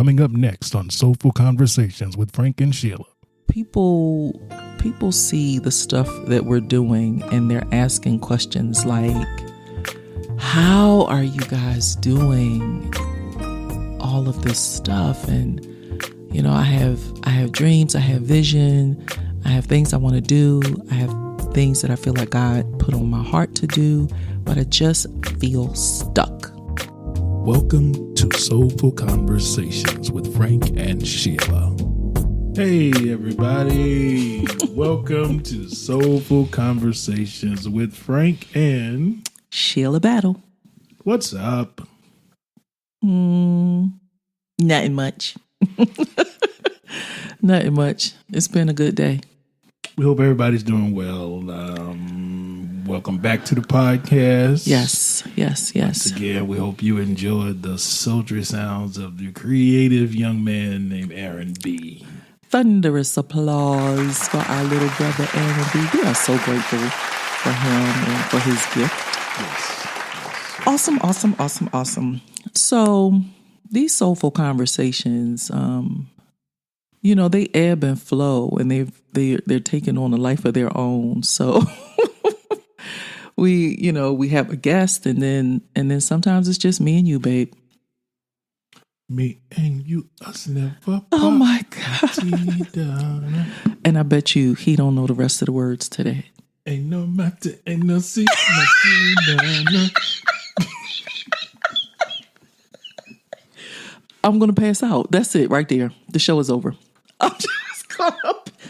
Coming up next on Soulful Conversations with Frank and Sheila. People see the stuff that we're doing and they're asking questions like, how are you guys doing all of this stuff? And, you know, I have dreams, I have vision, I have things I want to do, I have things that I feel like God put on my heart to do, but I just feel stuck. Welcome to Soulful Conversations with Frank and Sheila. Hey, everybody. Welcome to Soulful Conversations with Frank and Sheila Battle. What's up? Nothing much. Nothing much. It's been a good day. We hope everybody's doing well. Welcome back to the podcast. Yes. Once again, we hope you enjoyed the sultry sounds of the creative young man named Aaron B. Thunderous applause for our little brother Aaron B. We are so grateful for him and for his gift. Yes. Awesome. So these soulful conversations, you know, they ebb and flow, and they're taking on a life of their own. So we have a guest, and then sometimes it's just me and you, babe. Me and you, us never. Oh my God! And I bet you he don't know the rest of the words today. Ain't no matter, ain't no see. I'm gonna pass out. That's it, right there. The show is over. I'm just gonna.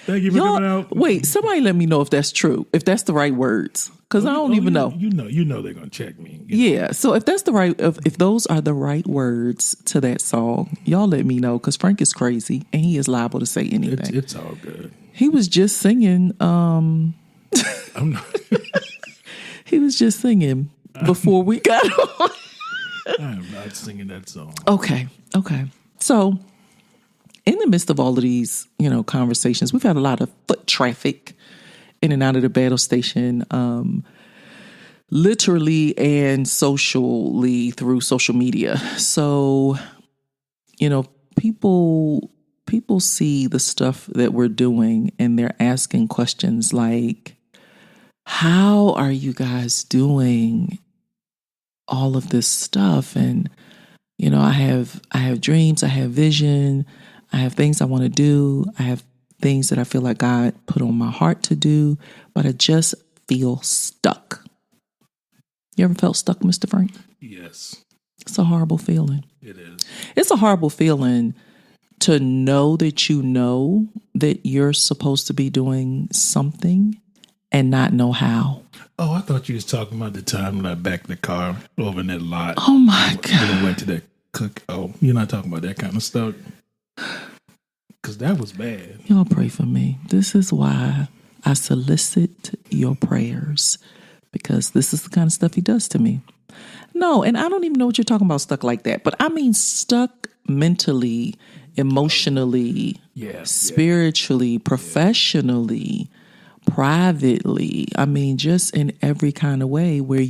Thank you for coming out. Wait, somebody let me know if that's true. If that's the right words, because I don't even know. You know they're gonna check me. Yeah. So if that's the right, if those are the right words to that song, y'all let me know, because Frank is crazy and he is liable to say anything. It's all good. He was just singing. I'm not. He was just singing before we got on. I am not singing that song. Okay. So, in the midst of all of these, conversations, we've had a lot of foot traffic in and out of the battle station, literally and socially through social media. So, people see the stuff that we're doing and they're asking questions like, how are you guys doing all of this stuff? And, I have dreams, I have vision, I have things I want to do, I have things that I feel like God put on my heart to do, but I just feel stuck. You ever felt stuck, Mr. Frank? Yes. It's a horrible feeling. It is. It's a horrible feeling to know that you're supposed to be doing something and not know how. Oh, I thought you was talking about the time when I backed the car over in that lot. Oh my God. Then I went to that cook. Oh, you're not talking about that kind of stuff? Because that was bad. Y'all pray for me. This is why I solicit your prayers, because this is the kind of stuff he does to me. No, and I don't even know what you're talking about stuck like that, but I mean stuck mentally, emotionally, spiritually, professionally, privately. I mean, just in every kind of way where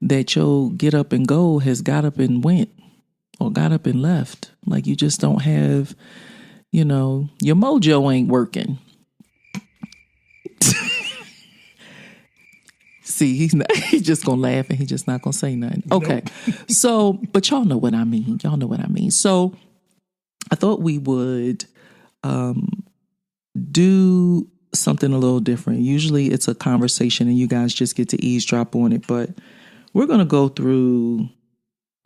that your get up and go has got up and went or got up and left. Like you just don't have, your mojo ain't working. See, he's just going to laugh and he's just not going to say nothing. Okay. Nope. So, but y'all know what I mean. So I thought we would do something a little different. Usually it's a conversation and you guys just get to eavesdrop on it, but we're going to go through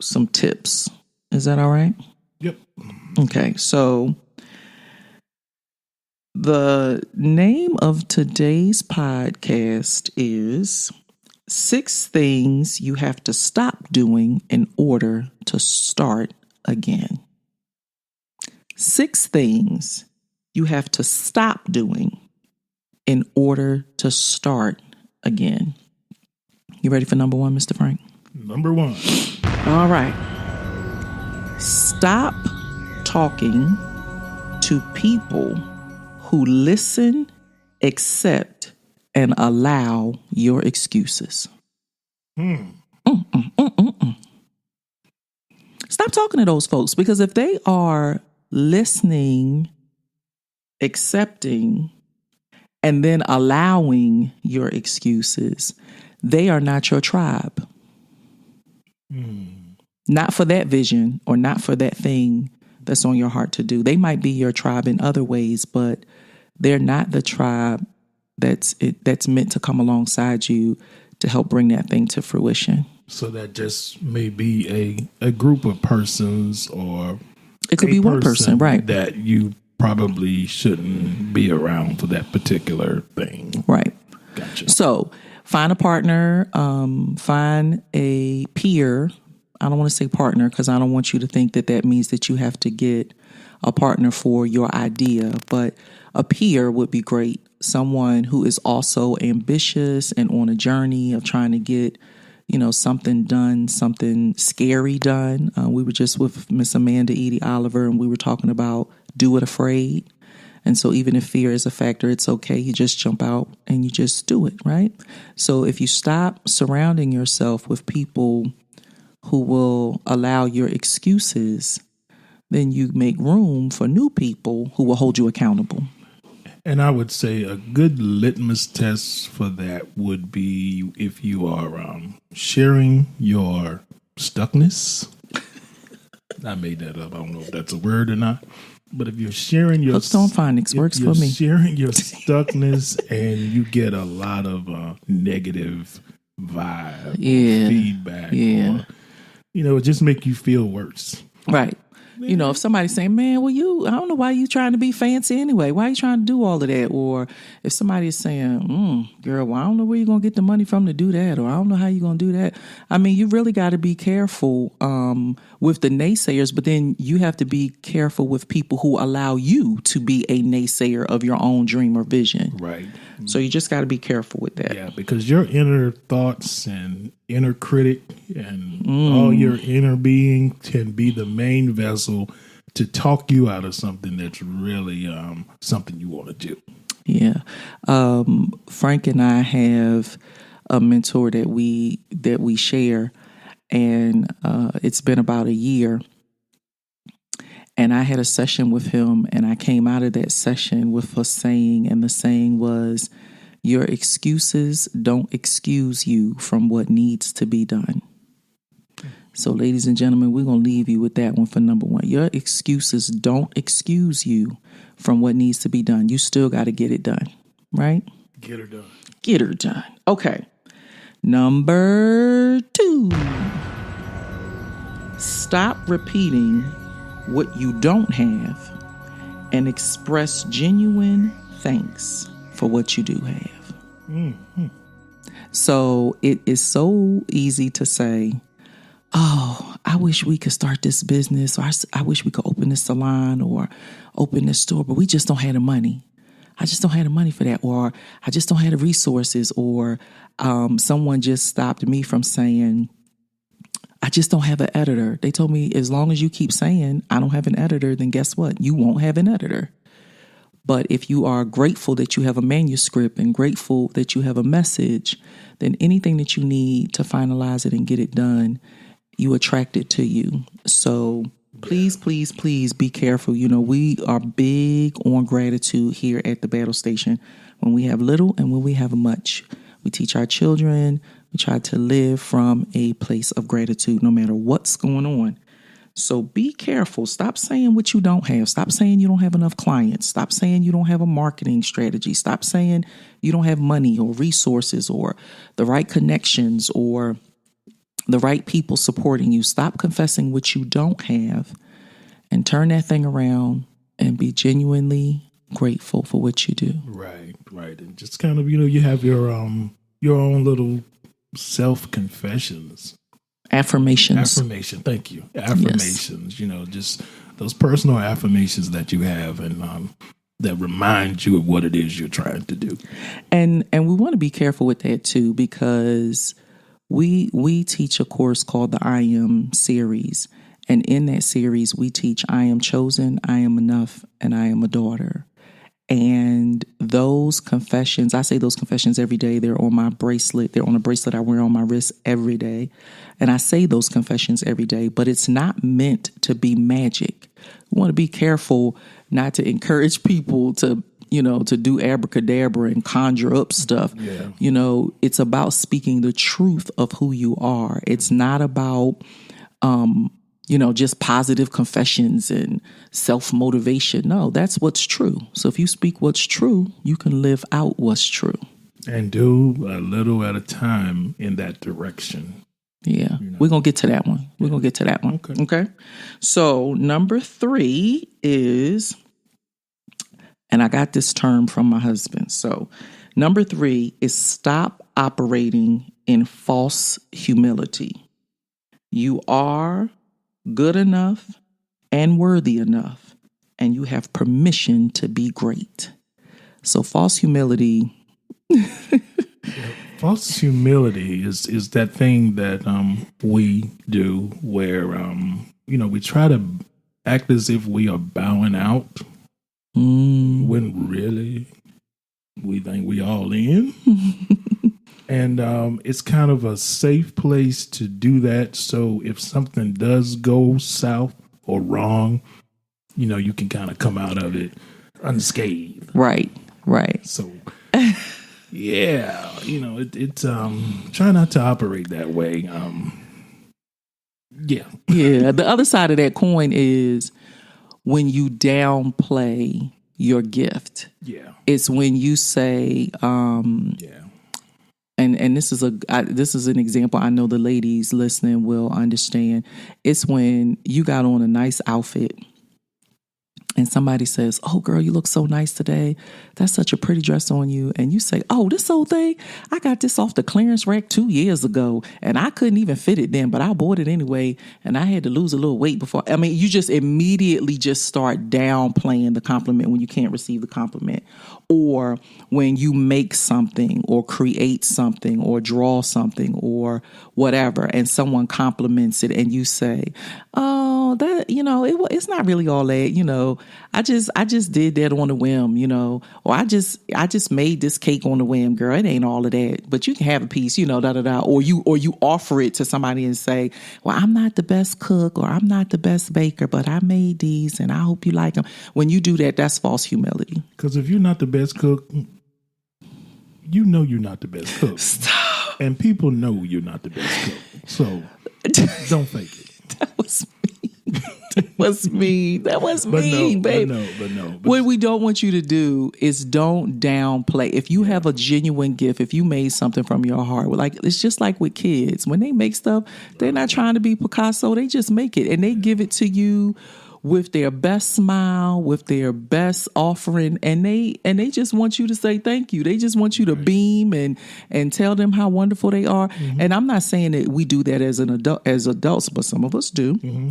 some tips. Is that all right? Yep. Okay. So the name of today's podcast is 6 Things You Have to Stop Doing in Order to Start Again. 6 things you have to stop doing in order to start again. You ready for number 1, Mr. Frank? Number 1. All right. Stop talking to people who listen, accept, and allow your excuses. Stop stop talking to those folks, because if they are listening, accepting, and then allowing your excuses, they are not your tribe. Not for that vision or not for that thing that's on your heart to do. They might be your tribe in other ways, but they're not the tribe that's meant to come alongside you to help bring that thing to fruition. So that just may be a group of persons, or it could be one person, right? That you probably shouldn't be around for that particular thing. Right. Gotcha. So find a partner, find a peer. I don't want to say partner because I don't want you to think that means that you have to get a partner for your idea, but a peer would be great. Someone who is also ambitious and on a journey of trying to get, something done, something scary done. We were just with Miss Amanda Edie Oliver, and we were talking about do it afraid. And so even if fear is a factor, it's okay. You just jump out and you just do it, right? So if you stop surrounding yourself with people who will allow your excuses, then you make room for new people who will hold you accountable. And I would say a good litmus test for that would be if you are sharing your stuckness. I made that up. I don't know if that's a word or not. But if you're sharing your Hooks on phonics works for me. Sharing your stuckness and you get a lot of negative vibe, feedback, or, it just make you feel worse. Right. If somebody's saying, man, I don't know why you trying to be fancy anyway. Why are you trying to do all of that? Or if somebody is saying, girl, well, I don't know where you're going to get the money from to do that. Or I don't know how you're going to do that. I mean, you really got to be careful with the naysayers, but then you have to be careful with people who allow you to be a naysayer of your own dream or vision. Right. So you just got to be careful with that. Yeah, because your inner thoughts and inner critic and all your inner being can be the main vessel to talk you out of something that's really something you want to do. Yeah. Frank and I have a mentor that we share, and it's been about a year. And I had a session with him, and I came out of that session with a saying, and the saying was, your excuses don't excuse you from what needs to be done. So, ladies and gentlemen, we're going to leave you with that one for number one. Your excuses don't excuse you from what needs to be done. You still got to get it done, right? Get her done. Get her done. Okay. Number 2. Stop repeating what you don't have and express genuine thanks for what you do have. Mm-hmm. So it is so easy to say, oh, I wish we could start this business, or I wish we could open this salon or open this store, but we just don't have the money. I just don't have the money for that, or I just don't have the resources, or someone just stopped me from saying, I just don't have an editor. They told me as long as you keep saying I don't have an editor, then guess what? You won't have an editor. But if you are grateful that you have a manuscript and grateful that you have a message, then anything that you need to finalize it and get it done, you attract it to you. So please, please, please be careful. We are big on gratitude here at the Battle Station. When we have little and when we have much, we teach our children. We try to live from a place of gratitude no matter what's going on. So be careful. Stop saying what you don't have. Stop saying you don't have enough clients. Stop saying you don't have a marketing strategy. Stop saying you don't have money or resources or the right connections or the right people supporting you. Stop confessing what you don't have and turn that thing around and be genuinely grateful for what you do. Right. And just kind of, you have your own little self-confessions. Affirmations. Thank you. Affirmations, yes. Just those personal affirmations that you have and that remind you of what it is you're trying to do. And we want to be careful with that too, because we teach a course called the I Am series. And in that series, we teach I am chosen, I am enough, and I am a daughter. And those confessions, I say those confessions every day. They're on my bracelet. They're on a bracelet I wear on my wrist every day. And I say those confessions every day, but it's not meant to be magic. We want to be careful not to encourage people to, to do abracadabra and conjure up stuff. Yeah. It's about speaking the truth of who you are. It's not about, just positive confessions and self-motivation. No, that's what's true. So if you speak what's true, you can live out what's true. And do a little at a time in that direction. Yeah, we're going to get to that one. We're going to get to that one. Okay. So number 3 is, and I got this term from my husband. So number 3 is stop operating in false humility. You are good enough and worthy enough, and you have permission to be great. So false humility. False humility is that thing that we do where we try to act as if we are bowing out when really we think we all in. And it's kind of a safe place to do that. So if something does go south or wrong, you can kind of come out of it unscathed. Right. So, yeah, it's try not to operate that way. Yeah. The other side of that coin is when you downplay your gift. Yeah. It's when you say, And this is an example I know the ladies listening will understand. It's when you got on a nice outfit and somebody says, "Oh, girl, you look so nice today. That's such a pretty dress on you." And you say, "Oh, this old thing, I got this off the clearance rack 2 years ago, and I couldn't even fit it then, but I bought it anyway, and I had to lose a little weight before." I mean, you just immediately just start downplaying the compliment when you can't receive the compliment. Or when you make something or create something or draw something or whatever, and someone compliments it and you say, "Oh, that, it's not really all that, I just did that on a whim, or I just made this cake on a whim, girl. It ain't all of that, but you can have a piece, Or you offer it to somebody and say, "Well, I'm not the best cook or I'm not the best baker, but I made these and I hope you like them." When you do that, that's false humility. Because if you're not the best cook, you're not the best cook. Stop. And people know you're not the best cook. So don't fake it. That was me. That was me, babe. But no. What we don't want you to do is don't downplay. If you have a genuine gift, if you made something from your heart, it's just like with kids. When they make stuff, they're not trying to be Picasso. They just make it and they give it to you with their best smile, with their best offering, and they just want you to say thank you. They just want you to beam and tell them how wonderful they are. Mm-hmm. And I'm not saying that we do that as adults, but some of us do. Mm-hmm.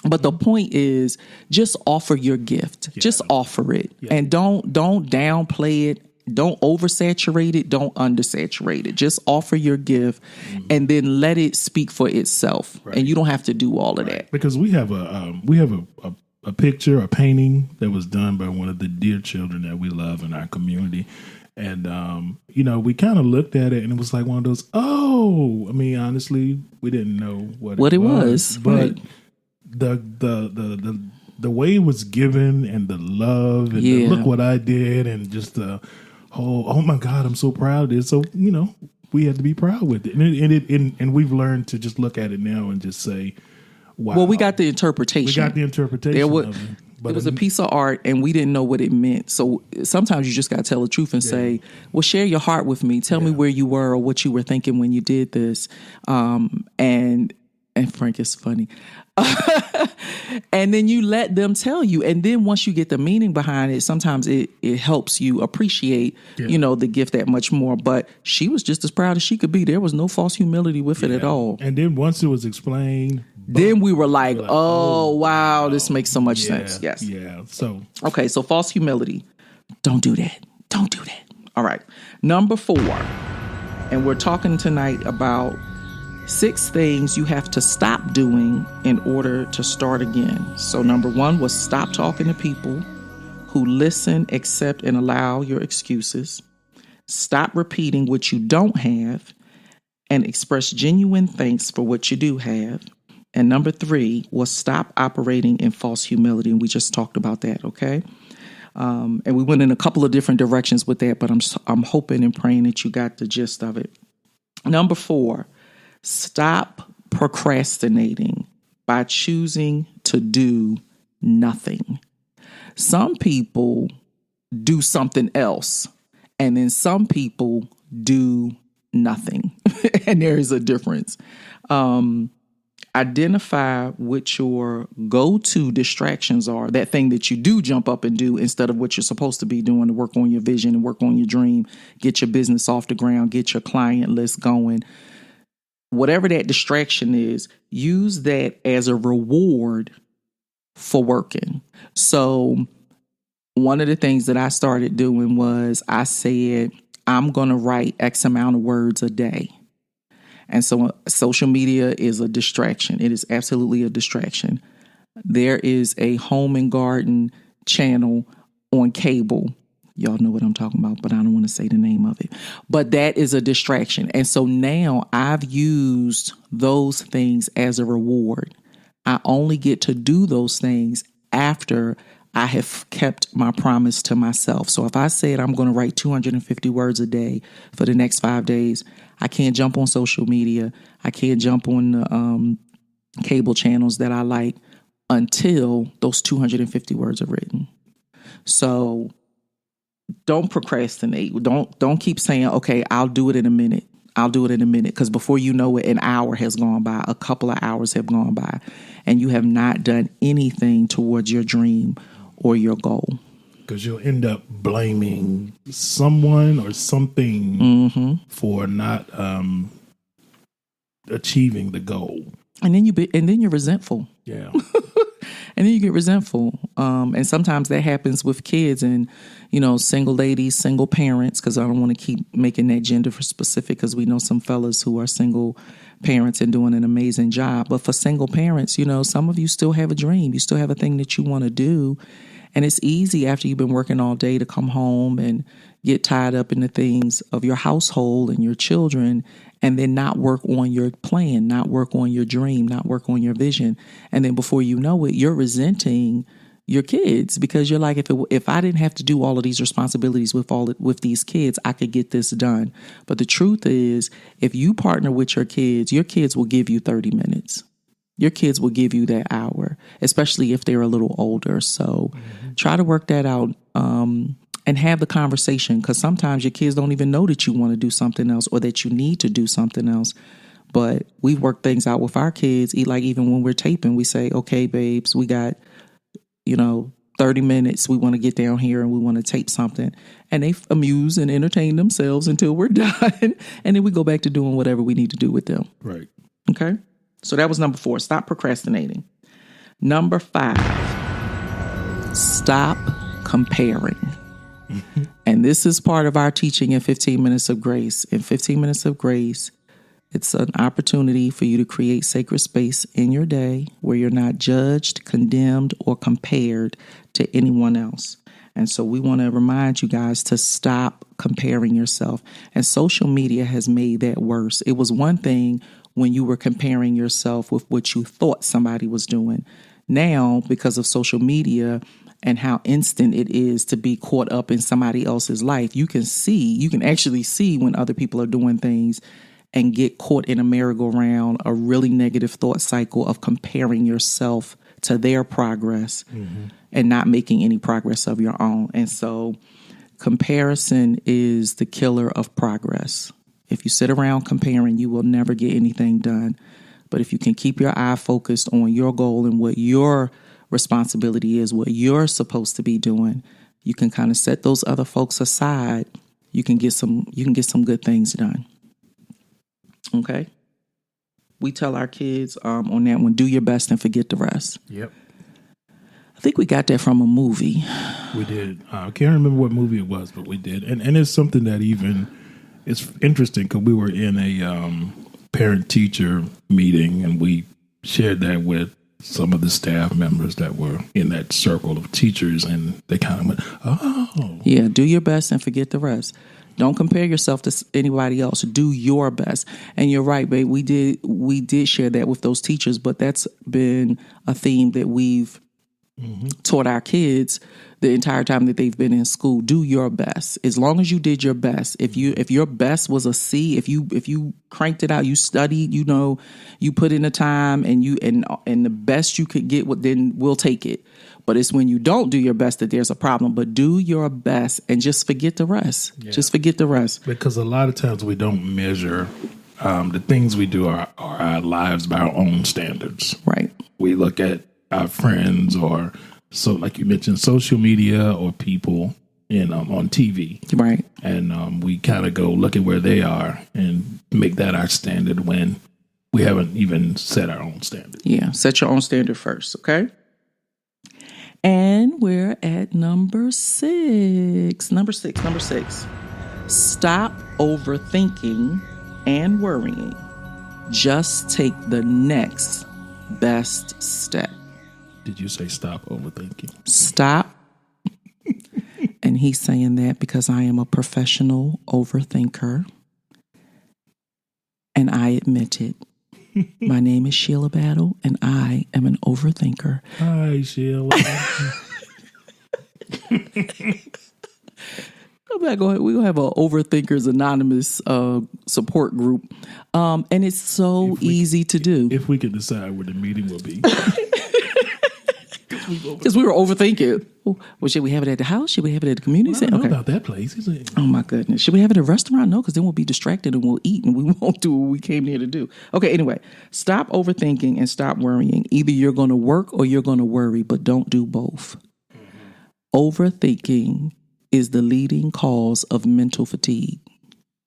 But the point is, just offer your gift. Yeah. Just offer it, and don't downplay it. Don't oversaturate it. Don't undersaturate it. Just offer your gift, and then let it speak for itself. Right. And you don't have to do all of that. Because we have a picture, a painting that was done by one of the dear children that we love in our community. And, we kind of looked at it and it was like one of those, honestly, we didn't know what it was. But right. The way it was given and the love and the look what I did and just the whole, oh my God, I'm so proud of it. So, we had to be proud with it. And we've learned to just look at it now and just say, wow. Well, we got the interpretation. of it. But it was a piece of art and we didn't know what it meant. So sometimes you just got to tell the truth and say, well, share your heart with me. Tell me where you were or what you were thinking when you did this. And Frank is funny. And then you let them tell you. And then once you get the meaning behind it, sometimes it helps you appreciate, the gift that much more. But she was just as proud as she could be. There was no false humility with it at all. And then once it was explained, then we were like, oh, wow, this makes so much sense. Yes. Yeah. So. Okay. So false humility. Don't do that. Don't do that. All right. Number 4. And we're talking tonight about 6 things you have to stop doing in order to start again. So number 1 was stop talking to people who listen, accept, and allow your excuses. Stop repeating what you don't have and express genuine thanks for what you do have. And number 3 was stop operating in false humility. And we just talked about that, okay? And we went in a couple of different directions with that, but I'm hoping and praying that you got the gist of it. Number 4, stop procrastinating by choosing to do nothing. Some people do something else, and then some people do nothing. And there is a difference. Identify what your go-to distractions are, that thing that you do jump up and do instead of what you're supposed to be doing to work on your vision and work on your dream, get your business off the ground, get your client list going. Whatever that distraction is, use that as a reward for working. So one of the things that I started doing was I said, I'm going to write X amount of words a day. And so social media is a distraction. It is absolutely a distraction. There is a home and garden channel on cable. Y'all know what I'm talking about, but I don't want to say the name of it. But that is a distraction. And so now I've used those things as a reward. I only get to do those things after I have kept my promise to myself. So if I said I'm going to write 250 words a day for the next 5 days, I can't jump on social media. I can't jump on the cable channels that I like until those 250 words are written. So don't procrastinate. Don't keep saying, okay, I'll do it in a minute. I'll do it in a minute. Because before you know it, an hour has gone by, a couple of hours have gone by, and you have not done anything towards your dream or your goal. Because you'll end up blaming someone or something for not achieving the goal. And then you're resentful. Yeah. And then you get resentful. And sometimes that happens with kids and, single ladies, single parents, because I don't want to keep making that gender for specific, because we know some fellas who are single parents and doing an amazing job. But for single parents, some of you still have a dream. You still have a thing that you want to do. And it's easy after you've been working all day to come home and get tied up in the things of your household and your children, and then not work on your plan, not work on your dream, not work on your vision. And then before you know it, you're resenting your kids because you're like, if I didn't have to do all of these responsibilities with these kids, I could get this done. But the truth is, if you partner with your kids will give you 30 minutes. Your kids will give you that hour, especially if they're a little older. So try to work that out and have the conversation, because sometimes your kids don't even know that you want to do something else or that you need to do something else. But we've worked things out with our kids. Like even when we're taping, we say, okay, babes, we got, 30 minutes. We want to get down here and we want to tape something. And they amuse and entertain themselves until we're done. And then we go back to doing whatever we need to do with them. Right. Okay. So that was number 4. Stop procrastinating. Number 5, stop comparing. And this is part of our teaching in 15 Minutes of Grace. In 15 Minutes of Grace, it's an opportunity for you to create sacred space in your day where you're not judged, condemned, or compared to anyone else. And so we want to remind you guys to stop comparing yourself. And social media has made that worse. It was one thing when you were comparing yourself with what you thought somebody was doing. Now, because of social media and how instant it is to be caught up in somebody else's life, you can actually see when other people are doing things and get caught in a merry-go-round, a really negative thought cycle of comparing yourself to their progress and not making any progress of your own. And so comparison is the killer of progress. If you sit around comparing, you will never get anything done. But if you can keep your eye focused on your goal and what your responsibility is, what you're supposed to be doing, you can kind of set those other folks aside. You can get some good things done. Okay. We tell our kids on that one, do your best and forget the rest. Yep. I think we got that from a movie. We did. I can't remember what movie it was, but we did. And it's something that it's interesting because we were in a parent-teacher meeting and we shared that with some of the staff members that were in that circle of teachers, and they kind of went, oh. Yeah, do your best and forget the rest. Don't compare yourself to anybody else. Do your best. And you're right, babe. We did share that with those teachers, but that's been a theme that we've taught our kids the entire time that they've been in school. Do your best. As long as you did your best. If your best was a C, if you cranked it out, you studied, you put in the time and the best you could get, then we'll take it. But it's when you don't do your best that there's a problem. But do your best and just forget the rest. Yeah. Just forget the rest. Because a lot of times we don't measure the things we do are our lives by our own standards. Right. We look at our friends or, so like you mentioned, social media or people on TV. Right. And we kind of go look at where they are and make that our standard when we haven't even set our own standard. Yeah. Set your own standard first. Okay. And we're at number six. Stop overthinking and worrying. Just take the next best step. Did you say stop overthinking? Stop. And he's saying that because I am a professional overthinker. And I admit it. My name is Sheila Battle, and I am an overthinker. Hi, Sheila. We're going to have an Overthinkers Anonymous support group. And it's so easy to do. If we could decide where the meeting will be. Because we were overthinking. Well, should we have it at the house? Should we have it at the community center? I don't know about that place. Oh, my goodness. Should we have it at a restaurant? No, because then we'll be distracted and we'll eat and we won't do what we came here to do. Okay, anyway, stop overthinking and stop worrying. Either you're going to work or you're going to worry, but don't do both. Mm-hmm. Overthinking is the leading cause of mental fatigue.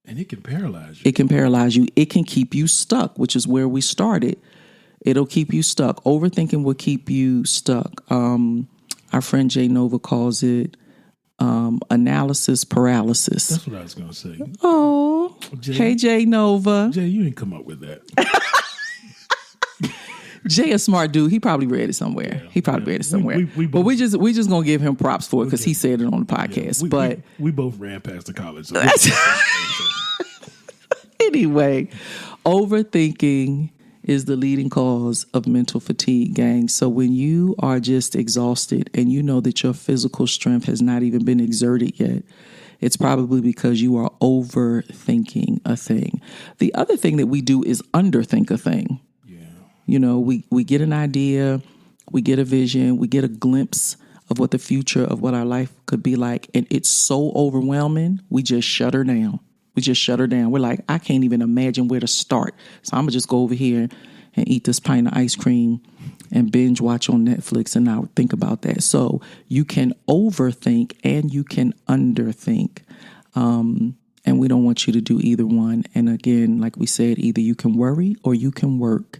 And it can paralyze you. It can paralyze you. It can keep you stuck, which is where we started. It'll keep you stuck. Overthinking will keep you stuck. Our friend Jay Nova calls it analysis paralysis. That's what I was going to say. Oh, hey, Jay Nova. Jay, you didn't come up with that. Jay, a smart dude. He probably read it somewhere. But we just going to give him props for it because he said it on the podcast. Yeah, we both ran past the college. So anyway, overthinking is the leading cause of mental fatigue, gang. So when you are just exhausted and you know that your physical strength has not even been exerted yet, it's probably because you are overthinking a thing. The other thing that we do is underthink a thing. Yeah. We get an idea, we get a vision, we get a glimpse of what the future of what our life could be like. And it's so overwhelming, we just shut her down. We're like, I can't even imagine where to start. So I'm going to just go over here and eat this pint of ice cream and binge watch on Netflix and not think about that. So you can overthink and you can underthink. And we don't want you to do either one. And again, like we said, either you can worry or you can work.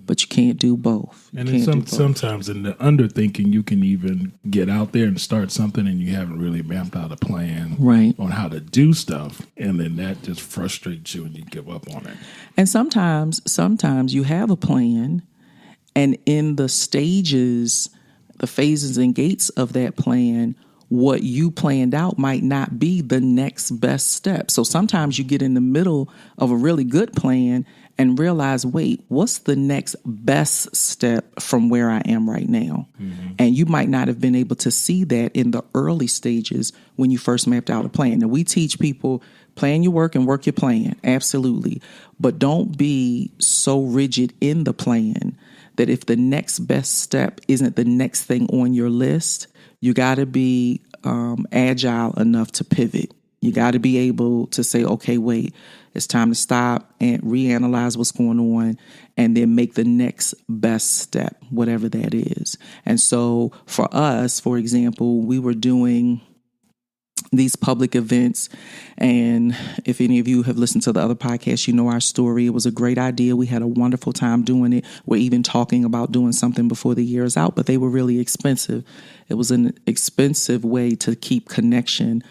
But you can't do both. And then sometimes in the underthinking, you can even get out there and start something and you haven't really mapped out a plan on how to do stuff. And then that just frustrates you and you give up on it. And sometimes you have a plan and in the stages, the phases and gates of that plan, what you planned out might not be the next best step. So sometimes you get in the middle of a really good plan and realize, wait, what's the next best step from where I am right now? Mm-hmm. And you might not have been able to see that in the early stages when you first mapped out a plan. Now, we teach people, plan your work and work your plan. Absolutely. But don't be so rigid in the plan that if the next best step isn't the next thing on your list, you got to be agile enough to pivot. You got to be able to say, okay, wait, it's time to stop and reanalyze what's going on and then make the next best step, whatever that is. And so for us, for example, we were doing these public events. And if any of you have listened to the other podcasts, you know our story. It was a great idea. We had a wonderful time doing it. We're even talking about doing something before the year is out, but they were really expensive. It was an expensive way to keep connection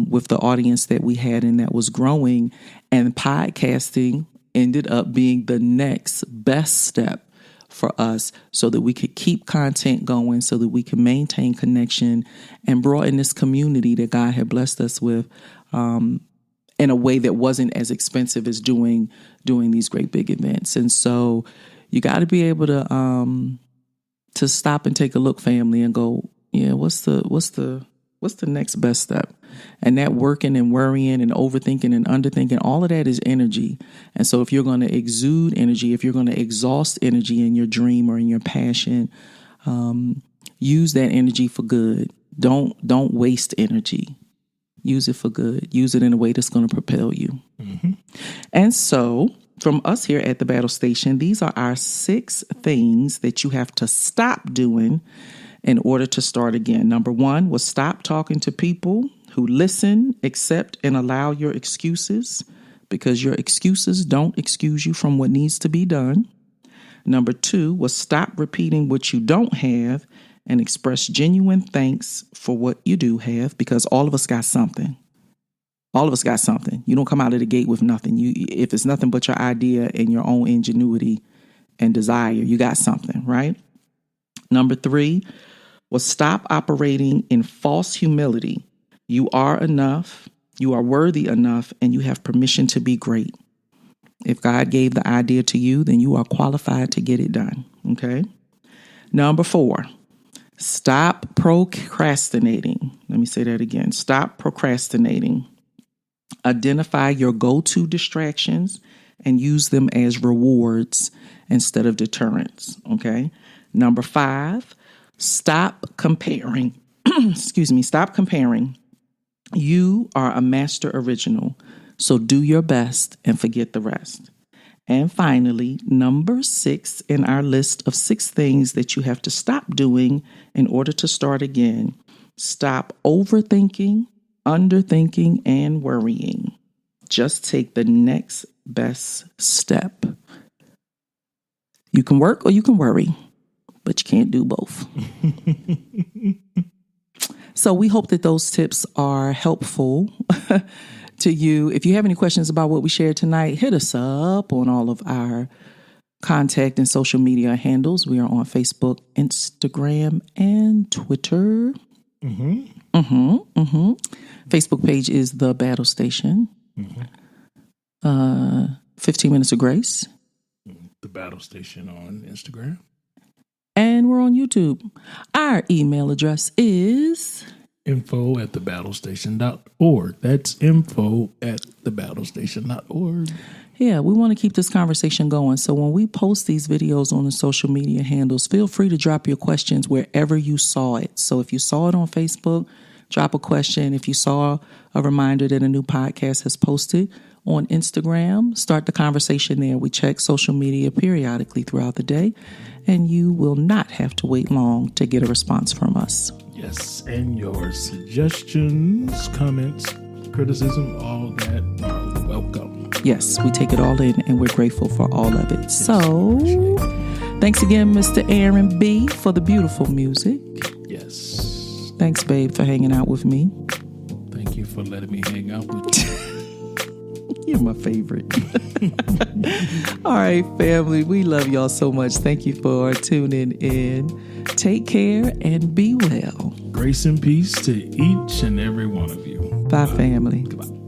with the audience that we had and that was growing. And podcasting ended up being the next best step for us so that we could keep content going, so that we can maintain connection and broaden this community that God had blessed us with in a way that wasn't as expensive as doing these great big events. And so you got to be able to stop and take a look, family, and go, yeah, what's the next best step? And that working and worrying and overthinking and underthinking, all of that is energy. And so if you're going to exude energy, if you're going to exhaust energy in your dream or in your passion, use that energy for good. Don't waste energy. Use it for good. Use it in a way that's going to propel you. Mm-hmm. And so from us here at the Battle Station, these are our 6 things that you have to stop doing in order to start again. Number 1 was stop talking to people who listen, accept, and allow your excuses, because your excuses don't excuse you from what needs to be done. Number 2 was stop repeating what you don't have and express genuine thanks for what you do have, because all of us got something. All of us got something. You don't come out of the gate with nothing. If it's nothing but your idea and your own ingenuity and desire, you got something, right? Number 3 was stop operating in false humility. You are enough, you are worthy enough, and you have permission to be great. If God gave the idea to you, then you are qualified to get it done, okay? Number 4, stop procrastinating. Let me say that again. Stop procrastinating. Identify your go-to distractions and use them as rewards instead of deterrents, okay? Number 5, stop comparing. Stop comparing. You are a master original, so do your best and forget the rest. And finally, number 6 in our list of 6 things that you have to stop doing in order to start again. Stop overthinking, underthinking, and worrying. Just take the next best step. You can work or you can worry, but you can't do both. So we hope that those tips are helpful to you. If you have any questions about what we shared tonight, hit us up on all of our contact and social media handles. We are on Facebook, Instagram, and Twitter. Facebook page is The Battle Station. 15 Minutes of Grace. The Battle Station on Instagram. And we're on YouTube. Our email address is info@thebattlestation.org. That's info@thebattlestation.org. Yeah, we want to keep this conversation going. So when we post these videos on the social media handles, feel free to drop your questions wherever you saw it. So if you saw it on Facebook, drop a question. If you saw a reminder that a new podcast has posted on Instagram, start the conversation there. We check social media periodically throughout the day, and you will not have to wait long to get a response from us. Yes, and your suggestions, comments, criticism, all that are welcome. Yes, we take it all in, and we're grateful for all of it. Yes, so, thanks again, Mr. Aaron B., for the beautiful music. Yes. Thanks, babe, for hanging out with me. Thank you for letting me hang out with you. You're my favorite. All right, family. We love y'all so much. Thank you for tuning in. Take care and be well. Grace and peace to each and every one of you. Bye, family. Goodbye.